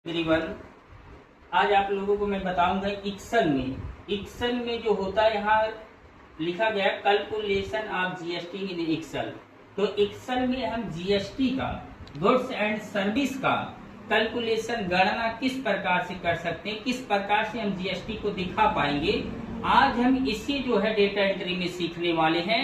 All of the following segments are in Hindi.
एवरीवन, आज आप लोगों को मैं बताऊंगा एक्सेल में जो होता है, यहाँ लिखा गया calculation of GST in Excel. तो एक्सेल में हम जीएसटी का, गुड्स एंड सर्विस का कैलकुलेशन, गणना किस प्रकार से कर सकते हैं, किस प्रकार से हम जीएसटी को दिखा पाएंगे, आज हम इसी जो है डेटा एंट्री में सीखने वाले हैं।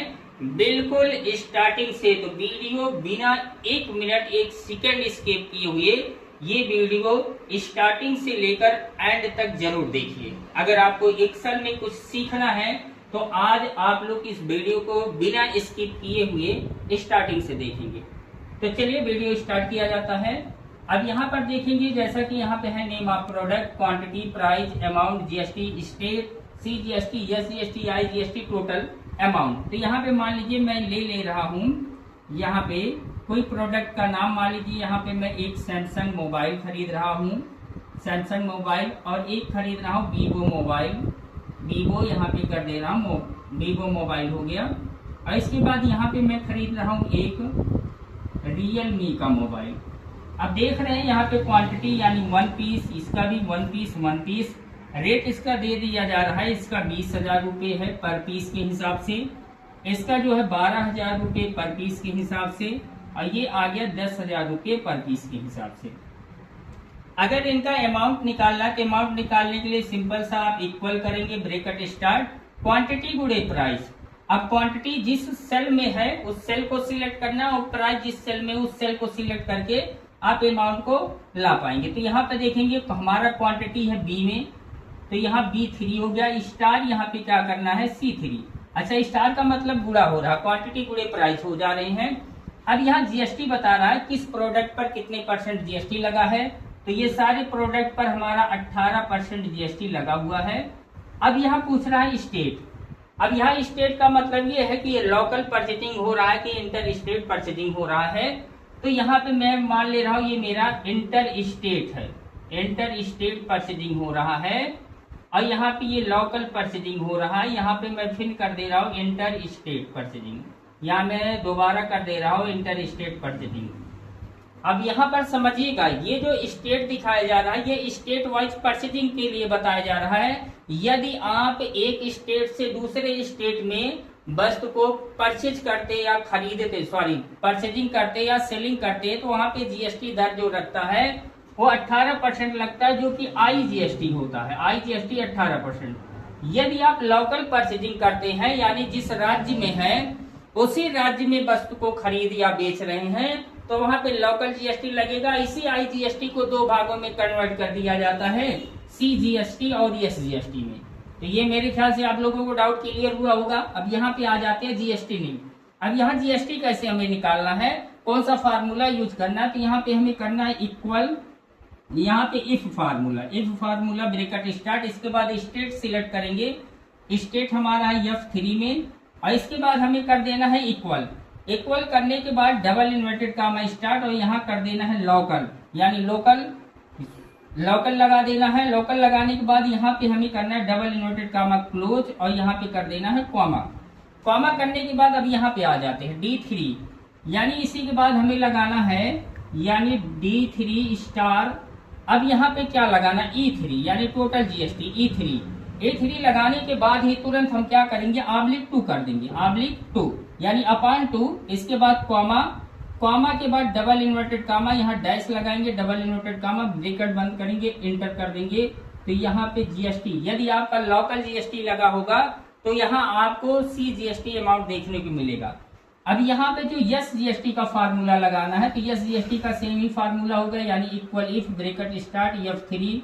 बिल्कुल स्टार्टिंग से, तो वीडियो बिना 1 मिनट 1 सेकंड स्किप किए हुए ये वीडियो स्टार्टिंग से लेकर एंड तक जरूर देखिए। अगर आपको एक्सेल में कुछ सीखना है तो आज आप लोग इस वीडियो को बिना स्किप किए हुए स्टार्टिंग से देखेंगे। तो चलिए वीडियो स्टार्ट किया जाता है। अब यहाँ पर देखेंगे, जैसा कि यहाँ पे है name of product, quantity, price, amount, GST, state, CGST, SGST, IGST, total amount. तो यहाँ पे मान लीजिए मैं ले रहा हूँ यहाँ पे कोई प्रोडक्ट का नाम, मान लीजिए यहाँ पे मैं एक सैमसंग मोबाइल खरीद रहा हूँ, सैमसंग मोबाइल, और एक खरीद रहा हूँ वीवो मोबाइल, वीवो यहाँ पे कर दे रहा हूँ, वीवो मोबाइल हो गया। और इसके बाद यहाँ पे मैं खरीद रहा हूँ एक रियलमी का मोबाइल। अब देख रहे हैं यहाँ पे क्वांटिटी यानी 1 पीस, इसका भी 1 पीस, रेट इसका दे दिया जा रहा है, इसका 20,000 रुपये है पर पीस के हिसाब से, इसका जो है 12,000 रुपये पर पीस के हिसाब से, और ये आ गया 10,000 रुपये पर पीस के हिसाब से। अगर इनका अमाउंट निकालना है तो अमाउंट निकालने के लिए सिंपल सा आप इक्वल करेंगे, ब्रैकेट स्टार्ट, क्वांटिटी गुणे प्राइस। अब क्वांटिटी जिस सेल में है उस सेल को सिलेक्ट करना, और प्राइस जिस सेल में उस सेल को सिलेक्ट करके आप अमाउंट को ला पाएंगे। तो यहाँ पे देखेंगे तो हमारा क्वांटिटी है बी में, तो यहाँ B3 हो गया, स्टार यहाँ पे क्या करना है C3। अच्छा, स्टार का मतलब गुणा हो रहा, क्वांटिटी गुणे प्राइस हो जा रहे हैं। अब यहाँ जीएसटी बता रहा है किस प्रोडक्ट पर कितने परसेंट जीएसटी लगा है, तो ये सारे प्रोडक्ट पर हमारा 18% जीएसटी लगा हुआ है। अब यहाँ पूछ रहा है स्टेट। अब यहाँ स्टेट का मतलब ये है कि ये लोकल परचेजिंग हो रहा है कि इंटर स्टेट परचेजिंग हो रहा है। तो यहाँ पे मैं मान ले रहा हूँ ये मेरा इंटर स्टेट है, इंटर स्टेट परचेजिंग हो रहा है, और यहाँ पे ये लोकल परचेजिंग हो रहा है। यहाँ पे मैं फिर कर दे रहा हूँ इंटर स्टेट परचेजिंग, यहाँ मैं दोबारा कर दे रहा हूँ इंटर स्टेट परचेजिंग। अब यहाँ पर समझिएगा, ये जो स्टेट दिखाया जा रहा है ये स्टेट वाइज परचेजिंग के लिए बताया जा रहा है। यदि आप एक स्टेट से दूसरे स्टेट में वस्तु को परचेज करते या खरीदते, परचेजिंग करते या सेलिंग करते, तो वहाँ पे जीएसटी दर जो लगता है वो 18% लगता है, जो कि आईजीएसटी होता है, आईजीएसटी 18%। यदि आप लोकल परचेजिंग करते हैं यानी जिस राज्य में है उसी राज्य में वस्तु को खरीद या बेच रहे हैं, तो वहां पे लोकल जीएसटी लगेगा। इसी आईजीएसटी को 2 भागों में कन्वर्ट कर दिया जाता है, सीजीएसटी और एसजीएसटी में। तो ये मेरे ख्याल से आप लोगों को डाउट क्लियर हुआ होगा। अब यहाँ पे आ जाते हैं जीएसटी नहीं। अब यहाँ जीएसटी कैसे हमें निकालना है, कौन सा फार्मूला यूज करना है, तो यहाँ पे हमें करना है इक्वल, यहाँ पे इफ फार्मूला ब्रैकेट स्टार्ट, इसके बाद स्टेट सिलेक्ट करेंगे, स्टेट हमारा है F3 में, और इसके बाद हमें कर देना है इक्वल करने के बाद डबल इन्वर्टेड कामा स्टार्ट, और यहाँ कर देना है लोकल, यानी लोकल लगा देना है। लोकल लगाने के बाद यहाँ पे हमें करना है डबल इन्वर्टेड कामा क्लोज, और यहाँ पे कर देना है कॉमा करने के बाद अब यहाँ पे आ जाते हैं D3, यानी इसी के बाद हमें लगाना है यानी D3 स्टार। अब यहाँ पे क्या लगाना, E3 यानी टोटल जीएसटी E3 लगाने के बाद ही तुरंत हम क्या करेंगे, /2 कर देंगे, /2 यानी अपॉन 2। इसके बाद कॉमा के बाद डबल इन्वर्टेड कामा, यहाँ डैश लगाएंगे, डबल इन्वर्टेड कामा, ब्रैकेट बंद करेंगे, इंटर कर देंगे। तो यहाँ पे जीएसटी, यदि आपका लोकल जीएसटी लगा होगा तो यहाँ आपको सीजीएसटी अमाउंट देखने को मिलेगा। अब यहाँ पे जो एसजीएसटी का फार्मूला लगाना है, तो एसजीएसटी का सेम ही फार्मूला होगा, यानी equal if bracket start F3,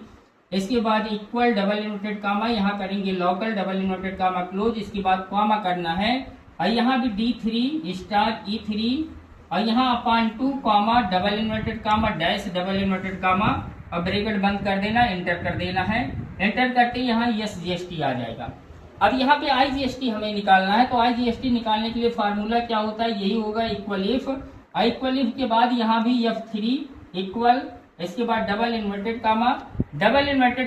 इसके बाद इक्वल डबल इन्वर्टेड कामा, यहाँ करेंगे local double inverted comma close, इसके बाद कॉमा करना है, और यहाँ भी D3 स्टार E3, और यहाँ upon 2 comma double inverted comma dash double inverted comma, और ब्रैकेट बंद कर देना, इंटर कर देना है। एंटर करते यहाँ एसजीएसटी आ जाएगा। अब यहाँ पे आईजीएसटी हमें निकालना है, तो आईजीएसटी निकालने के लिए फार्मूला क्या होता है, यही होगा इक्वल इफ के बाद यहाँ भी F3 इक्वल, इसके बाद डबल इन्वर्टेड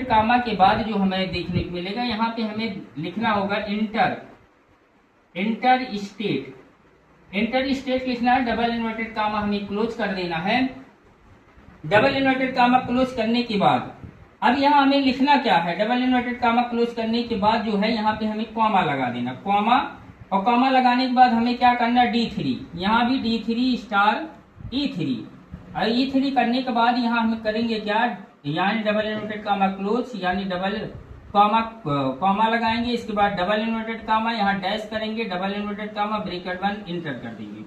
कामा के बाद जो हमें देखने को मिलेगा, यहाँ पे हमें लिखना होगा इंटर स्टेट लिखना है, डबल इन्वर्टेड कामा हमें क्लोज कर देना है। डबल इन्वर्टेड कामा क्लोज करने के बाद अब यहाँ हमें लिखना क्या है, डबल इन्वर्टेड कामा क्लोज करने के बाद जो है यहाँ पे हमें कॉमा लगा देना, कॉमा, और कॉमा लगाने के बाद हमें क्या करना, D3, यहाँ भी D3 स्टार E3, और E3 करने के बाद यहाँ हम करेंगे क्या, यानी डबल इन्वर्टेड कामा क्लोज, यानी डबल कॉमा लगाएंगे, इसके बाद डबल इन्वर्टेड कामा, यहाँ डैश करेंगे, double inverted comma, bracket 1 enter कर देंगे।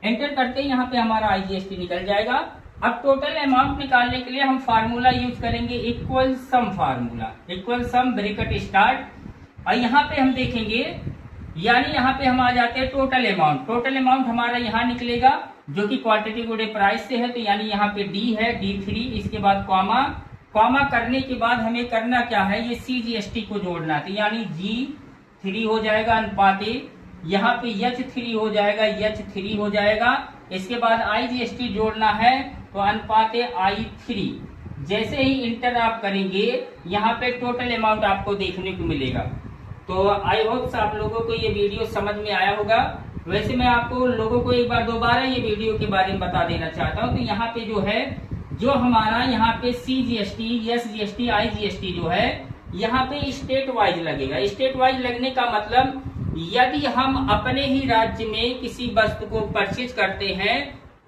एंटर करते ही यहाँ पे हमारा IGST निकल जाएगा। अब टोटल अमाउंट निकालने के लिए हम फार्मूला यूज करेंगे इक्वल सम फार्मूला, इक्वल सम ब्रैकेट स्टार्ट, और यहाँ पे हम देखेंगे, यानी यहाँ पे हम आ जाते हैं टोटल अमाउंट। टोटल अमाउंट हमारा यहाँ निकलेगा जो कि क्वांटिटी गुणे प्राइस से है, तो यानी यहाँ पे D है, D3, इसके बाद कॉमा, कॉमा करने के बाद हमें करना क्या है, ये CGST को जोड़ना, तो यानी G3 हो जाएगा अनुपाते, यहाँ पे H3 हो जाएगा, H3 हो जाएगा, इसके बाद IGST जोड़ना है तो अनुपाते I3। जैसे ही इंटर आप करेंगे यहाँ पे टोटल अमाउंट आपको देखने को मिलेगा। तो आई होप आप लोगों को ये वीडियो समझ में आया होगा। वैसे मैं आपको लोगों को एक बार दोबारा ये वीडियो के बारे में बता देना चाहता हूँ। तो यहाँ पे जो है, जो हमारा यहाँ पे CGST, SGST, IGST जो है यहाँ पे स्टेट वाइज लगेगा। स्टेट वाइज लगने का मतलब यदि हम अपने ही राज्य में किसी वस्तु को परचेज करते हैं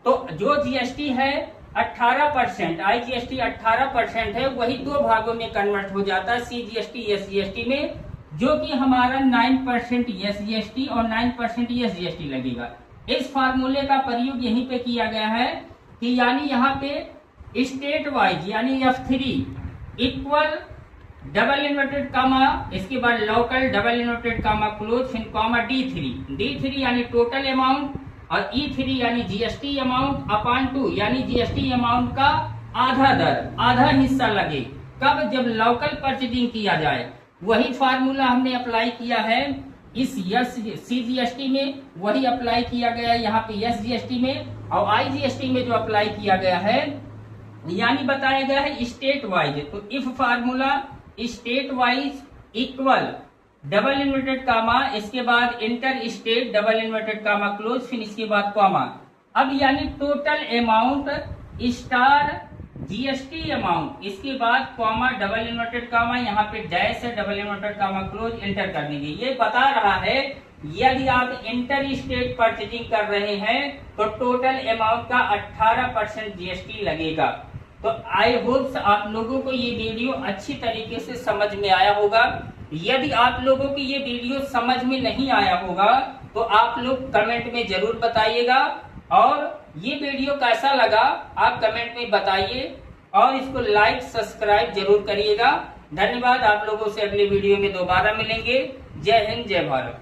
तो जो GST है 18%, IGST 18% है, वही दो भागों में कन्वर्ट हो जाता है, CGST, SGST में, जो कि हमारा 9% SGST और 9% SGST लगेगा। इस फार्मूले का प्रयोग यहीं पे किया गया है कि यानी यहाँ पे स्टेट वाइज यानी F3 equal double inverted comma, इसके बाद local double inverted comma close, फिर कामा D3 यानी टोटल अमाउंट, और E3 यानी GST अमाउंट अपॉन 2 यानी GST अमाउंट का आधा दर, आधा हिस्सा लगे। कब, जब लोकल परचेजिंग किया जाए। वही फार्मूला हमने अप्लाई किया है इस CGST में, वही अप्लाई किया गया है यहाँ पे SGST में, और IGST में जो अप्लाई किया गया है यानी बताया गया है स्टेट वाइज। तो if formula state wise equal double inverted comma, इसके बाद inter state double inverted comma close, फिर इसके बाद कॉमा। अब यानी total amount star GST amount, इसके बाद कॉमा डबल इन्वर्टेड कामा, यहाँ पे डैश है, double inverted comma close, enter कर दीजिए। ये बता रहा है यदि आप इंटर स्टेट परचेजिंग कर रहे हैं तो टोटल अमाउंट का 18% GST लगेगा। तो आई होप आप लोगों को ये वीडियो अच्छी तरीके से समझ में आया होगा। यदि आप लोगों की ये वीडियो समझ में नहीं आया होगा तो आप लोग कमेंट में जरूर बताइएगा, और ये वीडियो कैसा लगा आप कमेंट में बताइए, और इसको लाइक सब्सक्राइब जरूर करिएगा। धन्यवाद। आप लोगों से अगले वीडियो में दोबारा मिलेंगे। जय हिंद, जय भारत।